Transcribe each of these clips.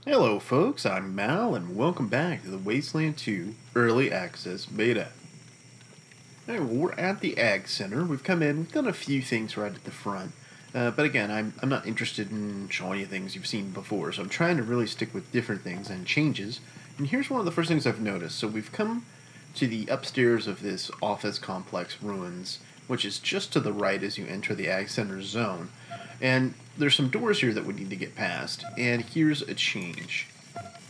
Hello folks, I'm Mal and welcome back to the Wasteland 2 Early Access Beta. Alright, well, we're at the Ag Center. We've come in, we've done a few things right at the front. But again, I'm not interested in showing you things you've seen before, so I'm trying to really stick with different things and changes. And here's one of the first things I've noticed. So we've come to the upstairs of this office complex ruins, which is just to the right as you enter the Ag Center zone. And there's some doors here that we need to get past, and here's a change.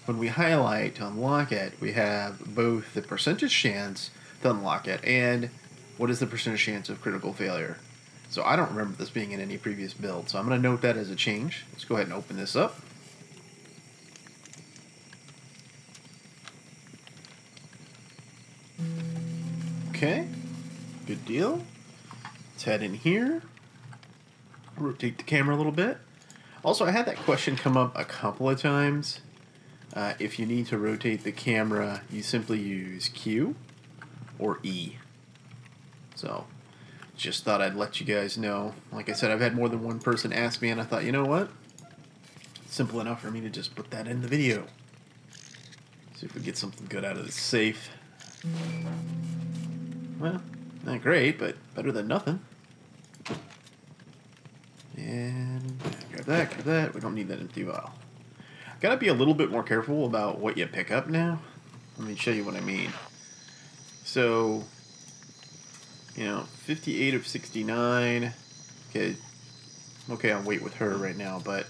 When we highlight to unlock it, we have both the percentage chance to unlock it and what is the percentage chance of critical failure. So I don't remember this being in any previous build, so I'm going to note that as a change. Let's go ahead and open this up. Okay, good deal. Let's head in here. Rotate the camera a little bit. Also, I had that question come up a couple of times. If you need to rotate the camera, you simply use Q or E. So, just thought I'd let you guys know. Like I said, I've had more than one person ask me, and I thought, you know what? Simple enough for me to just put that in the video. See if we get something good out of this safe. Well, not great, but better than nothing. And grab that. We don't need that empty vial. Gotta be a little bit more careful about what you pick up now. Let me show you what I mean. So, 58 of 69. Okay, I'll wait with her right now, but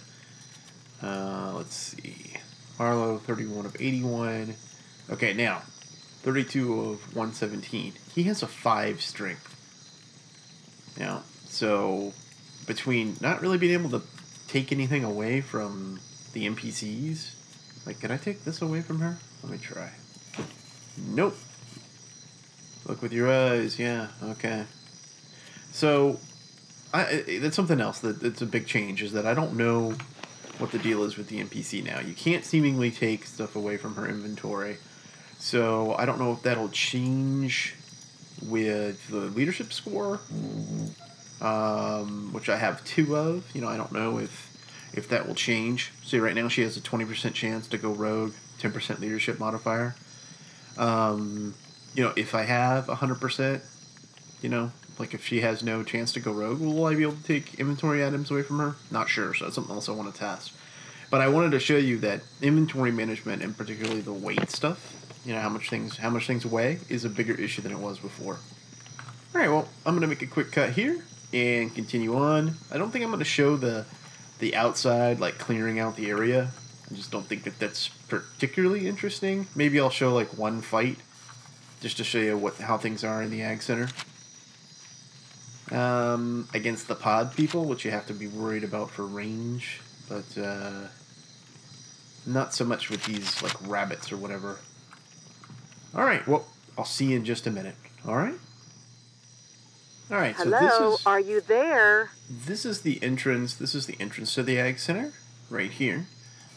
let's see. Harlow, 31 of 81. Okay, now, 32 of 117. He has a 5 strength. Now, so between not really being able to take anything away from the NPCs, like, can I take this away from her? Let me try. Nope. Look with your eyes, yeah, okay. So, that's something else that's a big change, is that I don't know what the deal is with the NPC now. You can't seemingly take stuff away from her inventory, so I don't know if that'll change with the leadership score, which I have 2 of. I don't know if that will change. See, right now she has a 20% chance to go rogue, 10% leadership modifier. If I have 100%, like if she has no chance to go rogue, will I be able to take inventory items away from her? Not sure, so that's something else I want to test. But I wanted to show you that inventory management, and particularly the weight stuff, how much things weigh, is a bigger issue than it was before. Alright, well, I'm going to make a quick cut here and continue on. I don't think I'm going to show the outside, like clearing out the area. I just don't think that that's particularly interesting. Maybe I'll show like one fight just to show you how things are in the Ag Center. Against the pod people, which you have to be worried about for range, but not so much with these like rabbits or whatever. Alright, well, I'll see you in just a minute. Alright? Alright, so Hello, are you there? This is the entrance. This is the entrance to the Ag Center, right here.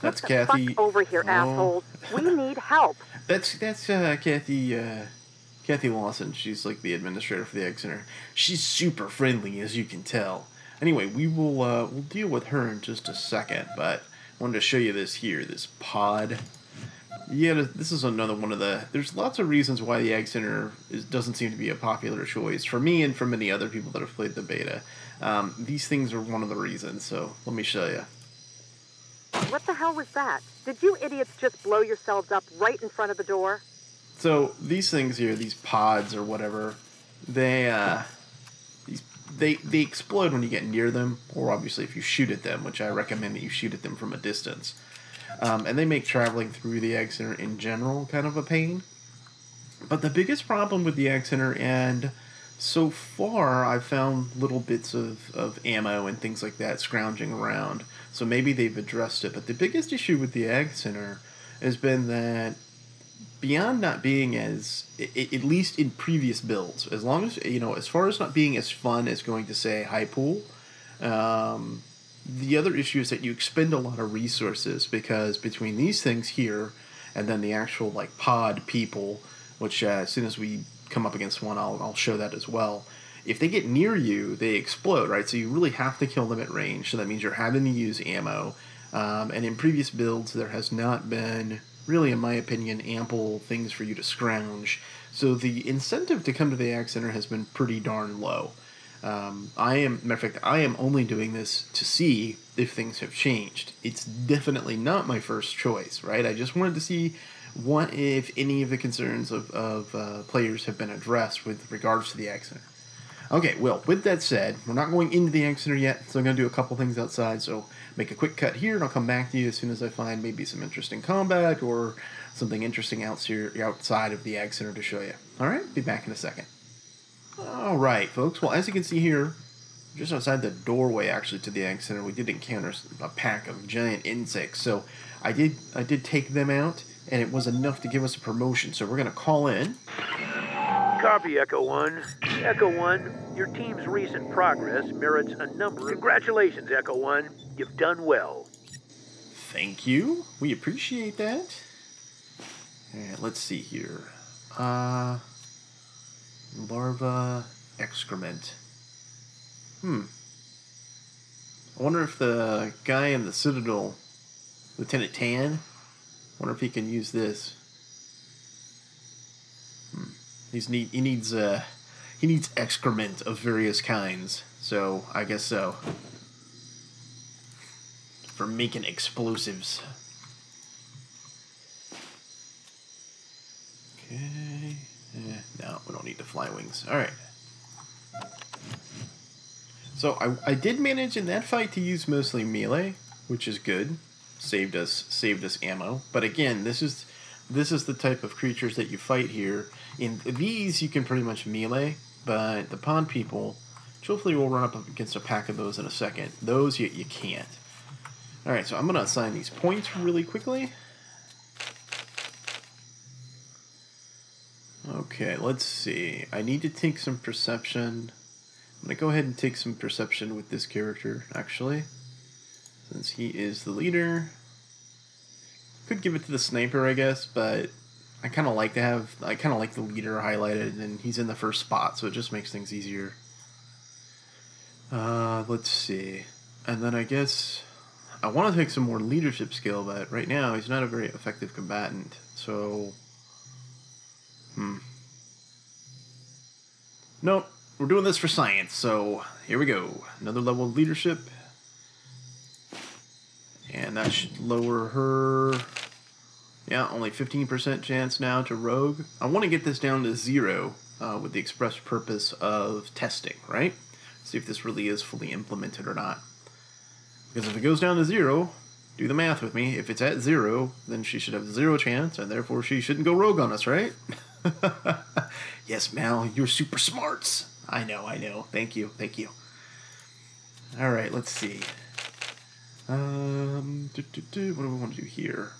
That's Get the Kathy. Fuck over here, assholes. We need help. That's Kathy Lawson. She's like the administrator for the Ag Center. She's super friendly, as you can tell. Anyway, we'll deal with her in just a second, but I wanted to show you this here, this pod. Yeah, this is another one of the... There's lots of reasons why the Ag Center doesn't seem to be a popular choice for me and for many other people that have played the beta. These things are one of the reasons, so let me show you. What the hell was that? Did you idiots just blow yourselves up right in front of the door? So these things here, these pods or whatever, they explode when you get near them, or obviously if you shoot at them, which I recommend that you shoot at them from a distance. And they make traveling through the Ag Center in general kind of a pain. But the biggest problem with the Ag Center, and so far I've found little bits of ammo and things like that scrounging around, so maybe they've addressed it. But the biggest issue with the Ag Center has been that beyond not being as, at least in previous builds, as long as, as far as not being as fun as going to, say, High Pool, the other issue is that you expend a lot of resources, because between these things here and then the actual like pod people, which as soon as we come up against one, I'll show that as well. If they get near you, they explode, right? So you really have to kill them at range. So that means you're having to use ammo. And in previous builds, there has not been, really, in my opinion, ample things for you to scrounge. So the incentive to come to the Ag Center has been pretty darn low. Matter of fact, I am only doing this to see if things have changed. It's definitely not my first choice, right? I just wanted to see what if any of the concerns of players have been addressed with regards to the Ag Center. Okay, well, with that said, we're not going into the Ag Center yet, so I'm going to do a couple things outside, so make a quick cut here, and I'll come back to you as soon as I find maybe some interesting combat or something interesting outside of the Ag Center to show you. Alright, be back in a second. Alright, folks, well, as you can see here, just outside the doorway, actually, to the Ag Center, we did encounter a pack of giant insects, so I did take them out, and it was enough to give us a promotion, so we're going to call in. Copy, Echo 1. Echo 1, your team's recent progress merits a number. Congratulations, Echo 1. You've done well. Thank you. We appreciate that. Alright, let's see here. Larva excrement. I wonder if the guy in the Citadel, Lieutenant Tan, wonder if he can use this. He needs excrement of various kinds, so I guess so. For making explosives. Okay. No, we don't need the fly wings. Alright. So I did manage in that fight to use mostly melee, which is good. Saved us ammo. But again, this is the type of creatures that you fight here. In these, you can pretty much melee, but the pond people, which hopefully we'll run up against a pack of those in a second, those you can't. Alright, so I'm going to assign these points really quickly. Okay, let's see. I need to take some perception. I'm going to go ahead and take some perception with this character, actually, since he is the leader. Could give it to the sniper, I guess, but I kind of like the leader highlighted, and he's in the first spot, so it just makes things easier. Let's see. And then I guess I want to take some more leadership skill, but right now he's not a very effective combatant, so... Nope, we're doing this for science, so here we go. Another level of leadership. And that should lower her... Yeah, only 15% chance now to rogue. I want to get this down to 0 with the express purpose of testing, right? See if this really is fully implemented or not. Because if it goes down to 0, do the math with me. If it's at 0, then she should have 0 chance, and therefore she shouldn't go rogue on us, right? Yes, Mal, you're super smarts. I know. Thank you. Alright, let's see. What do we want to do here?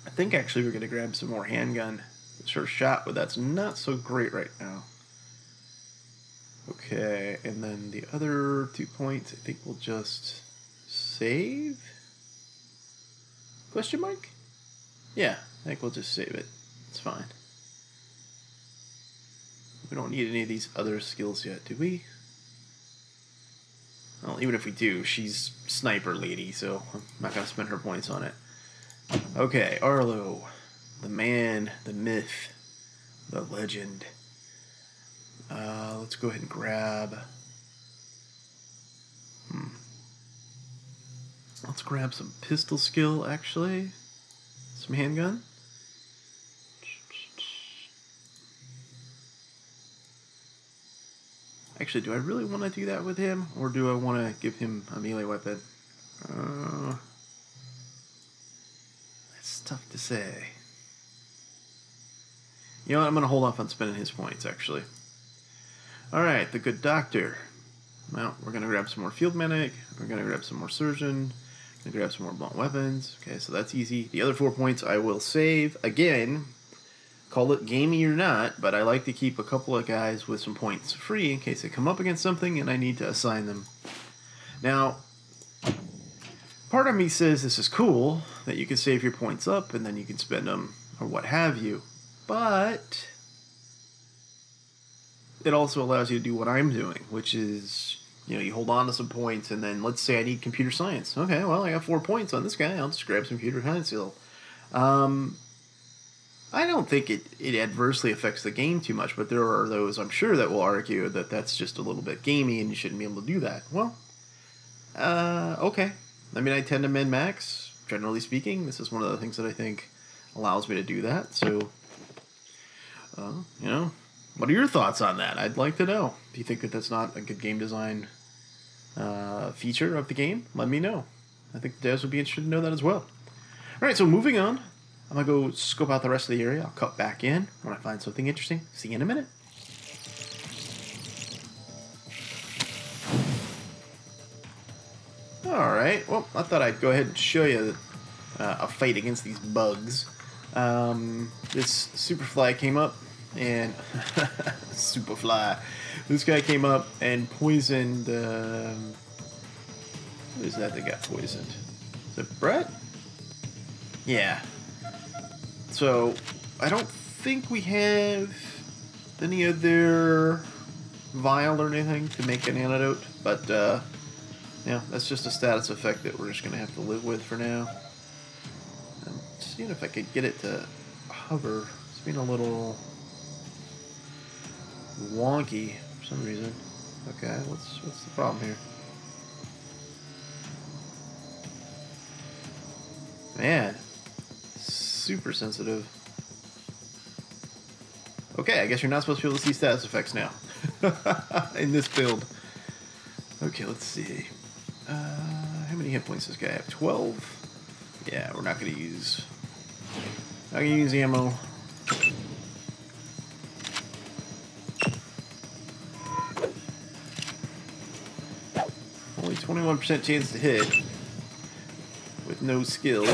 I think actually we're going to grab some more handgun. It's her shot, but that's not so great right now. Okay, and then the other 2 points, I think we'll just save? Question mark? Yeah, I think we'll just save it. It's fine. We don't need any of these other skills yet, do we? Well, even if we do, she's sniper lady, so I'm not going to spend her points on it. Okay, Arlo. The man, the myth, the legend. Let's go ahead and grab... Let's grab some pistol skill, actually. Some handgun. Actually, do I really want to do that with him? Or do I want to give him a melee weapon? That's tough to say. You know what? I'm going to hold off on spending his points, actually. Alright, the good doctor. Well, we're going to grab some more field medic. We're going to grab some more surgeon. Going to grab some more blunt weapons. Okay, so that's easy. The other 4 points I will save. Again, call it gamey or not, but I like to keep a couple of guys with some points free in case they come up against something and I need to assign them. Now, part of me says this is cool, that you can save your points up and then you can spend them or what have you. But it also allows you to do what I'm doing, which is you know, you hold on to some points, and then let's say I need computer science. Okay, well, I got 4 points on this guy. I'll just grab some computer science skill. I don't think it adversely affects the game too much, but there are those, I'm sure, that will argue that that's just a little bit gamey and you shouldn't be able to do that. Well, okay. I mean, I tend to min-max, generally speaking. This is one of the things that I think allows me to do that. So, you know, what are your thoughts on that? I'd like to know. If you think that that's not a good game design feature of the game, let me know. I think the devs would be interested to know that as well. All right, so moving on. I'm going to go scope out the rest of the area. I'll cut back in when I find something interesting. See you in a minute. Alright, well, I thought I'd go ahead and show you a fight against these bugs. This Superfly came up and... Superfly. This guy came up and poisoned... Who is that got poisoned? Is it Brett? Yeah. So, I don't think we have any other vial or anything to make an antidote, but, yeah, that's just a status effect that we're just going to have to live with for now. I'm seeing if I could get it to hover. It's being a little wonky for some reason. Okay, what's the problem here? Man. Super sensitive. Okay, I guess you're not supposed to be able to see status effects now. In this build. Okay, let's see. How many hit points does this guy have? 12? Yeah, we're not going to use... Not going to use ammo. Only 21% chance to hit. With no skill.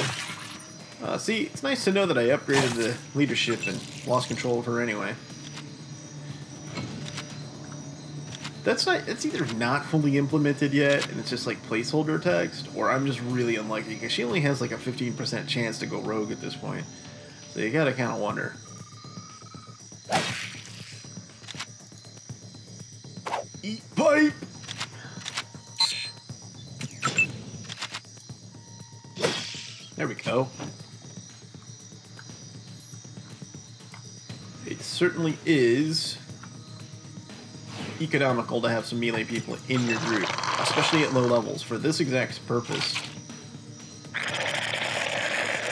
See, it's nice to know that I upgraded the leadership and lost control of her anyway. It's either not fully implemented yet, and it's just like placeholder text, or I'm just really unlucky, because she only has like a 15% chance to go rogue at this point. So you gotta kind of wonder. Eat pipe! There we go. It certainly is economical to have some melee people in your group, especially at low levels, for this exact purpose.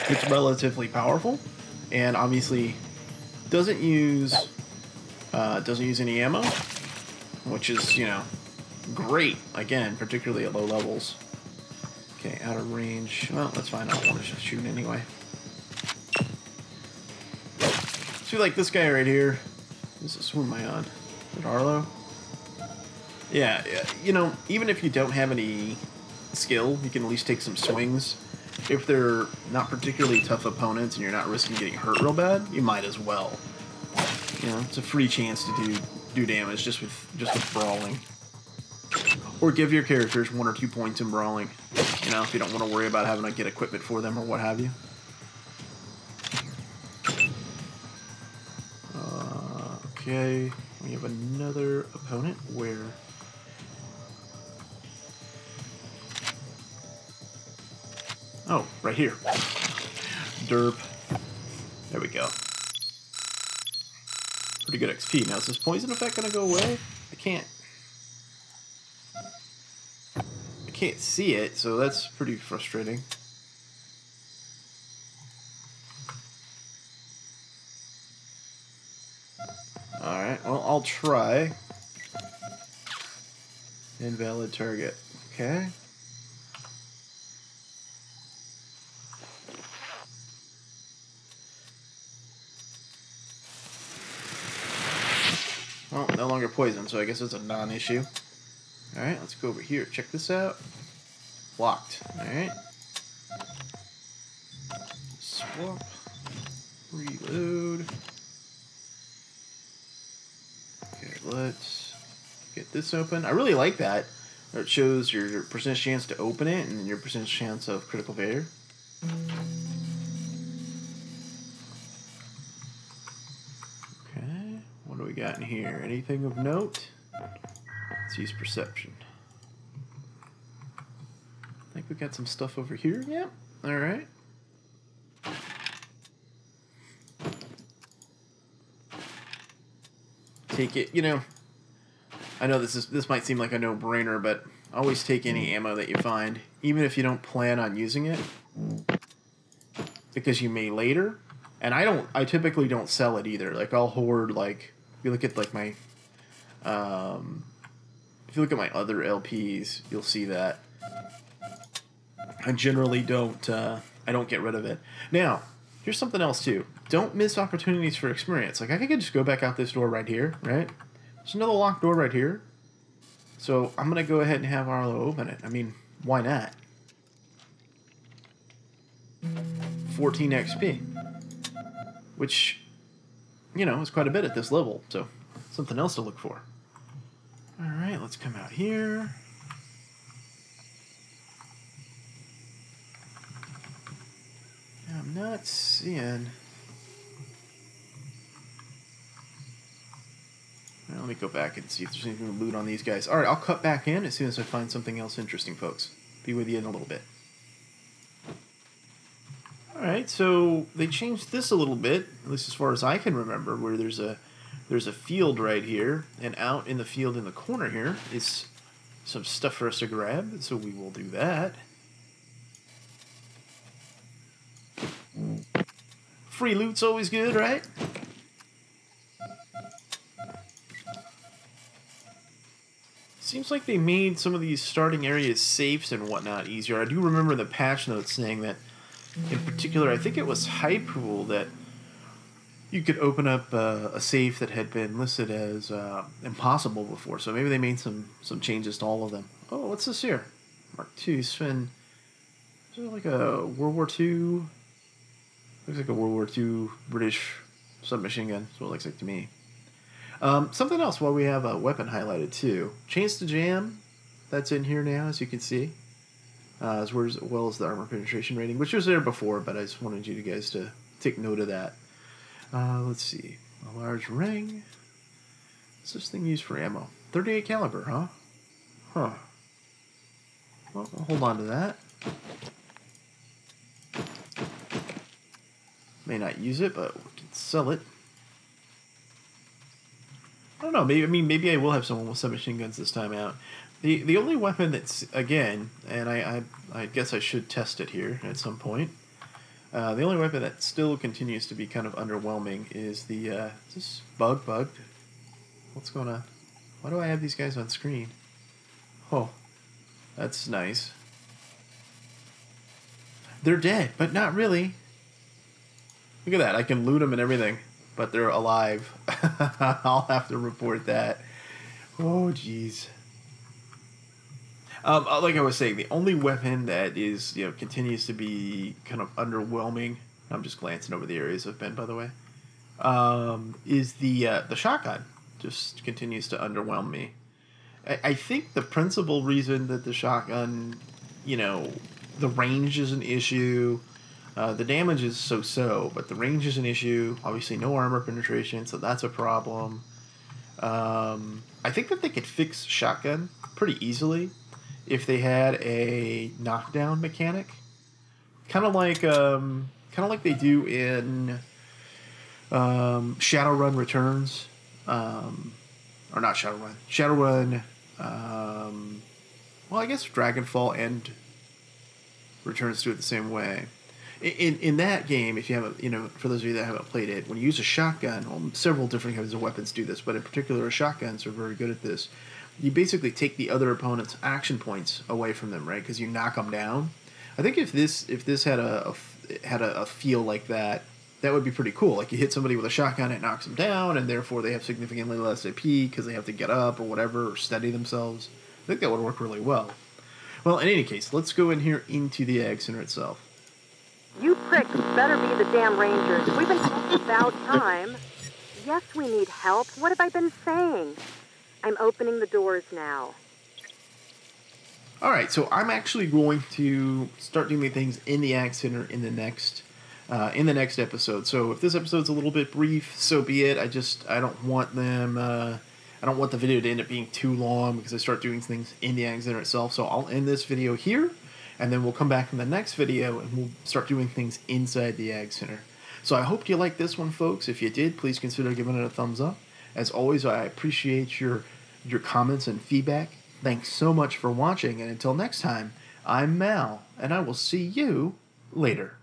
It's relatively powerful, and obviously doesn't use any ammo, which is, you know, great, again, particularly at low levels. Okay, out of range. Well, that's fine. I don't want to shoot anyway. So like this guy right here. Who am I on? Is it Arlo? Yeah, you know, even if you don't have any skill, you can at least take some swings. If they're not particularly tough opponents and you're not risking getting hurt real bad, you might as well. You know, it's a free chance to do damage just with brawling. Or give your characters 1 or 2 points in brawling. You know, if you don't want to worry about having to get equipment for them or what have you. Okay, we have another opponent where... Oh, right here. Derp. There we go. Pretty good XP. Now, is this poison effect going to go away? I can't see it, so that's pretty frustrating. Alright, well, I'll try. Invalid target. Okay. Well, no longer poison, so I guess it's a non-issue. Alright, let's go over here. Check this out. Blocked. Alright. Swap. Reload. Okay, let's get this open. I really like that. It shows your percentage chance to open it and your percentage chance of critical failure. Okay, what do we got in here? Anything of note? Let's use perception. think we got some stuff over here. Yeah. All right. Take it. You know, I know this might seem like a no-brainer, but always take any ammo that you find, even if you don't plan on using it, because you may later. And I typically don't sell it either. Like, I'll hoard, like, if you look at like my if you look at my other LPs, you'll see that I generally don't I don't get rid of it. Now, here's something else too. Don't miss opportunities for experience. Like, I could just go back out this door right here, right? There's another locked door right here. So I'm going to go ahead and have Arlo open it. I mean, why not? 14 XP. Which, you know, is quite a bit at this level. So, something else to look for. Alright, let's come out here. I'm not seeing... Well, let me go back and see if there's anything to loot on these guys. Alright, I'll cut back in as soon as I find something else interesting, folks. Be with you in a little bit. Alright, so they changed this a little bit, at least as far as I can remember, where there's a field right here, and out in the field in the corner here is some stuff for us to grab, so we will do that. Free loot's always good, right? Seems like they made some of these starting areas safes and whatnot easier. I do remember the patch notes saying that, in particular, I think it was Hypool that you could open up a safe that had been listed as impossible before. So maybe they made some changes to all of them. Oh, what's this here? Mark II, Sven. Is it like a World War II? Looks like a World War II British submachine gun. That's what it looks like to me. Something else while we have a weapon highlighted too. Chains to Jam. That's in here now, as you can see. As well as the armor penetration rating, which was there before, but I just wanted you guys to take note of that. Let's see. A large ring. What's this thing used for ammo? 38 caliber, huh? Huh. Well, we'll hold on to that. May not use it, but we can sell it. I don't know. Maybe I will have someone with submachine guns this time out. The only weapon that's, again, and I guess I should test it here at some point. The only weapon that still continues to be kind of underwhelming is the is this bugged? What's going on? Why do I have these guys on screen? Oh, that's nice. They're dead, but not really. Look at that. I can loot them and everything, but they're alive. I'll have to report that. Oh, jeez. Like I was saying, the only weapon that is, continues to be kind of underwhelming. I'm just glancing over the areas I've been, by the way. Is the shotgun. Just continues to underwhelm me. I think the principal reason that the shotgun, the range is an issue. The damage is so-so, but the range is an issue. Obviously, no armor penetration, so that's a problem. I think that they could fix shotgun pretty easily if they had a knockdown mechanic, kind of like they do in Shadowrun Returns, or not Shadowrun. Shadowrun. Well, I guess Dragonfall and Returns do it the same way. In that game, if you haven't, for those of you that haven't played it, when you use a shotgun, well, several different kinds of weapons do this, but in particular, shotguns are very good at this. You basically take the other opponent's action points away from them, right? Because you knock them down. I think if this had a feel like that, that would be pretty cool. Like, you hit somebody with a shotgun, it knocks them down, and therefore they have significantly less AP because they have to get up or whatever, or steady themselves. I think that would work really well. Well, in any case, let's go in here into the Ag Center itself. You pricks better be the damn Rangers. We've been talking about time. Yes, we need help. What have I been saying? I'm opening the doors now. Alright, so I'm actually going to start doing things in the Ag Center in the next episode. So if this episode's a little bit brief, so be it. I don't want the video to end up being too long because I start doing things in the Ag Center itself. So I'll end this video here, And then we'll come back in the next video and we'll start doing things inside the Ag Center. So I hope you liked this one, folks. If you did, please consider giving it a thumbs up. As always, I appreciate your comments and feedback. Thanks so much for watching, and until next time, I'm Mal, and I will see you later.